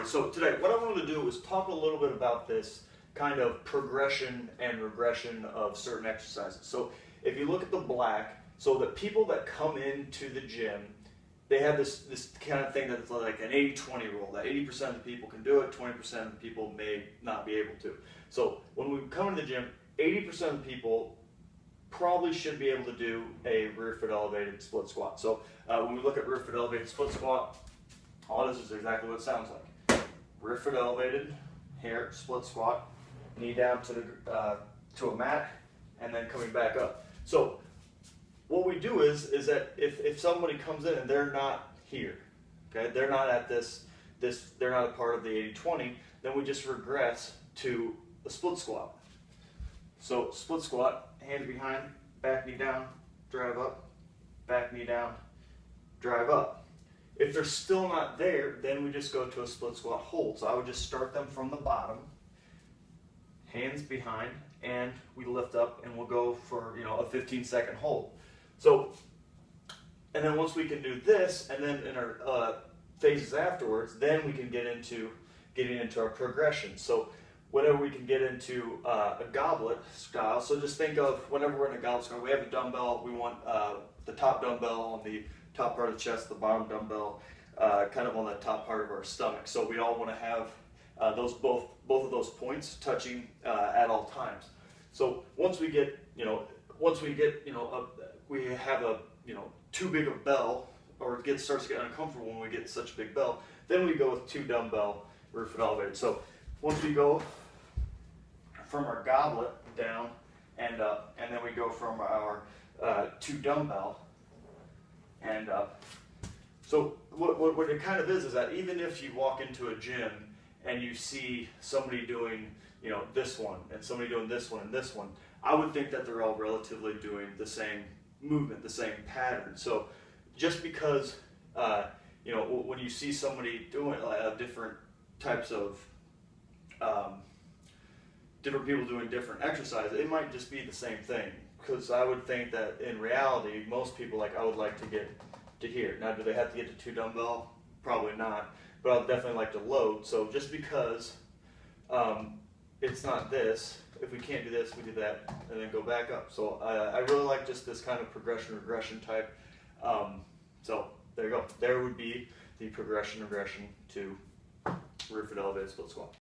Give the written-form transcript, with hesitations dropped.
So today what I wanted to do was talk a little bit about this kind of progression and regression of certain exercises. So if you look at the black, so the people that come into the gym, they have this kind of thing that's like an 80-20 rule, that 80% of the people can do it, 20% of the people may not be able to. So when we come into the gym, 80% of the people probably should be able to do a rear foot elevated split squat. So when we look at rear foot elevated split squat, all this is exactly what it sounds like. Rear foot elevated, here, split squat, knee down to the to a mat, and then coming back up. So what we do is that if somebody comes in and they're not here, okay, they're not at this they're not a part of the 80-20, then we just regress to a split squat. So split squat, hands behind, back knee down, drive up, back knee down, drive up. If they're still not there, then we just go to a split squat hold. So I would just start them from the bottom, hands behind, and we lift up and we'll go for a 15-second hold. So, and then once we can do this, and then in our phases afterwards, then we can get into getting into our progression. So whenever we can get into a goblet style, so just think of whenever we're in a goblet style, we have a dumbbell, we want the top dumbbell on the top part of the chest, the bottom dumbbell kind of on the top part of our stomach. So we all want to have both of those points touching at all times. So once we get we have a too big a bell, or it starts to get uncomfortable when we get such a big bell, then we go with 2 dumbbell rear foot elevated. So once we go from our goblet down and up, and then we go from our 2 dumbbell and up. So what it kind of is that even if you walk into a gym and you see somebody doing this one and somebody doing this one and this one, I would think that they're all relatively doing the same movement, the same pattern. So just because when you see somebody doing different types of different people doing different exercises, it might just be the same thing. Because I would think that in reality, most people I would like to get to here. Now, do they have to get to 2 dumbbell? Probably not, but I'd definitely like to load. So just because it's not this, if we can't do this, we do that, and then go back up. So I really like just this kind of progression regression type. So there you go. There would be the progression regression to rear foot elevated split squat.